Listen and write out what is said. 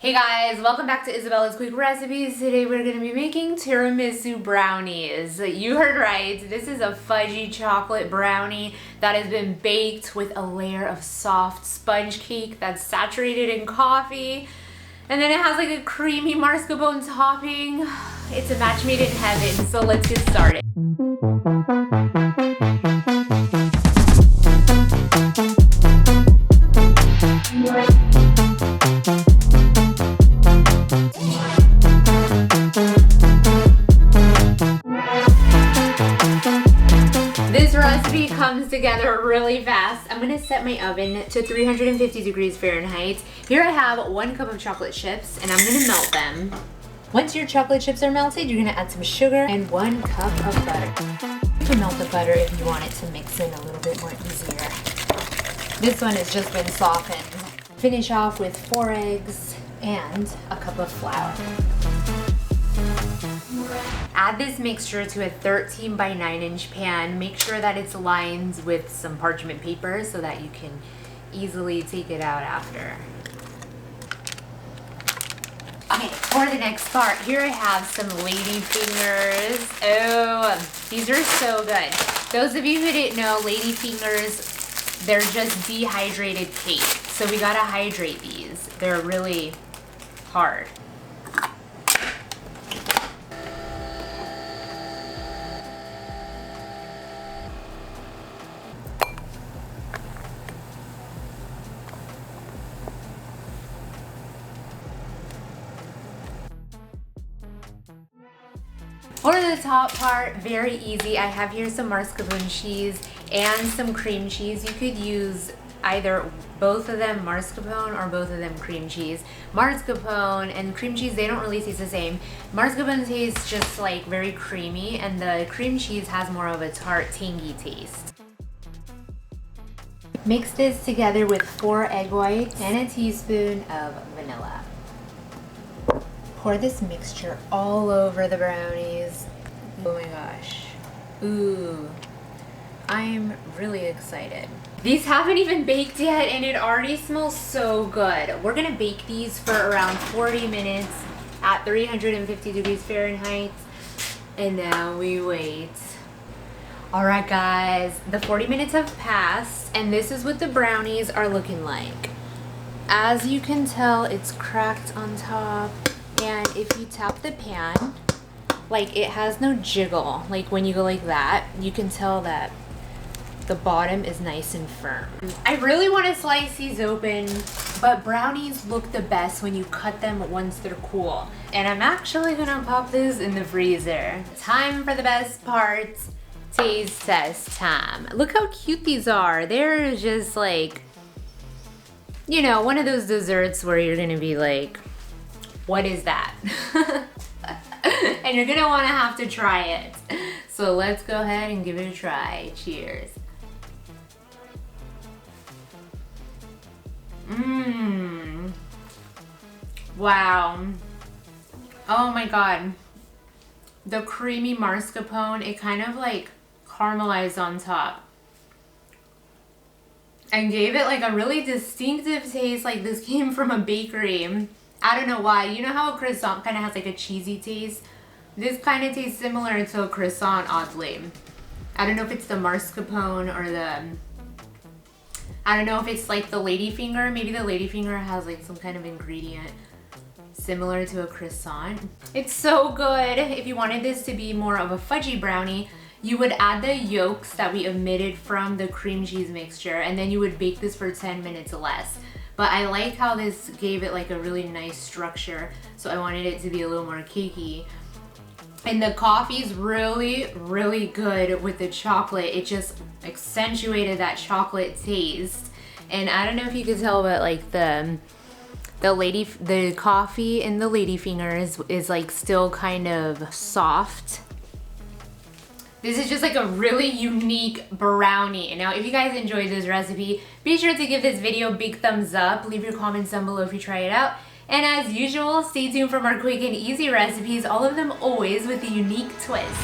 Hey guys, welcome back to Isabella's Quick Recipes. Today we're going to be making tiramisu brownies. You heard right, this is a fudgy chocolate brownie that has been baked with a layer of soft sponge cake that's saturated in coffee. And then it has like a creamy mascarpone topping. It's a match made in heaven, so let's get started. This recipe comes together really fast. I'm gonna set my oven to 350 degrees Fahrenheit. Here I have 1 cup of chocolate chips and I'm gonna melt them. Once your chocolate chips are melted, you're gonna add some sugar and 1 cup of butter. You can melt the butter if you want it to mix in a little bit more easier. This one has just been softened. Finish off with 4 eggs and a cup of flour. Add this mixture to a 13 by 9 inch pan. Make sure that it's lined with some parchment paper so that you can easily take it out after. Okay, for the next part, here I have some ladyfingers. Oh, these are so good. Those of you who didn't know, ladyfingers, they're just dehydrated cake. So we gotta hydrate these. They're really hard. For the top part, very easy. I have here some mascarpone cheese and some cream cheese. You could use either both of them mascarpone or both of them cream cheese. Mascarpone and cream cheese, they don't really taste the same. Mascarpone tastes just like very creamy, and the cream cheese has more of a tart, tangy taste. Mix this together with 4 egg whites and a teaspoon of vanilla. Pour this mixture all over the brownies. Oh my gosh. Ooh, I'm really excited. These haven't even baked yet and it already smells so good. We're gonna bake these for around 40 minutes at 350 degrees Fahrenheit. And now we wait. All right guys, the 40 minutes have passed and this is what the brownies are looking like. As you can tell, it's cracked on top. And if you tap the pan, like it has no jiggle. Like when you go like that, you can tell that the bottom is nice and firm. I really want to slice these open, but brownies look the best when you cut them once they're cool. And I'm actually gonna pop this in the freezer. Time for the best part, taste test time. Look how cute these are. They're just like, you know, one of those desserts where you're gonna be like, what is that? And you're gonna wanna have to try it. So let's go ahead and give it a try. Cheers. Mmm. Wow. Oh my God. The creamy mascarpone, it kind of like caramelized on top and gave it like a really distinctive taste, like this came from a bakery. I don't know why. You know how a croissant kind of has like a cheesy taste? This kind of tastes similar to a croissant, oddly. I don't know if it's the mascarpone or the... I don't know if it's like the ladyfinger. Maybe the ladyfinger has like some kind of ingredient similar to a croissant. It's so good. If you wanted this to be more of a fudgy brownie, you would add the yolks that we omitted from the cream cheese mixture, and then you would bake this for 10 minutes or less. But I like how this gave it like a really nice structure, so I wanted it to be a little more cakey. And the coffee's really, really good with the chocolate. It just accentuated that chocolate taste. And I don't know if you could tell, but like the coffee in the ladyfinger is like still kind of soft. This is just like a really unique brownie. And now if you guys enjoyed this recipe, be sure to give this video a big thumbs up. Leave your comments down below if you try it out. And as usual, stay tuned for more quick and easy recipes, all of them always with a unique twist.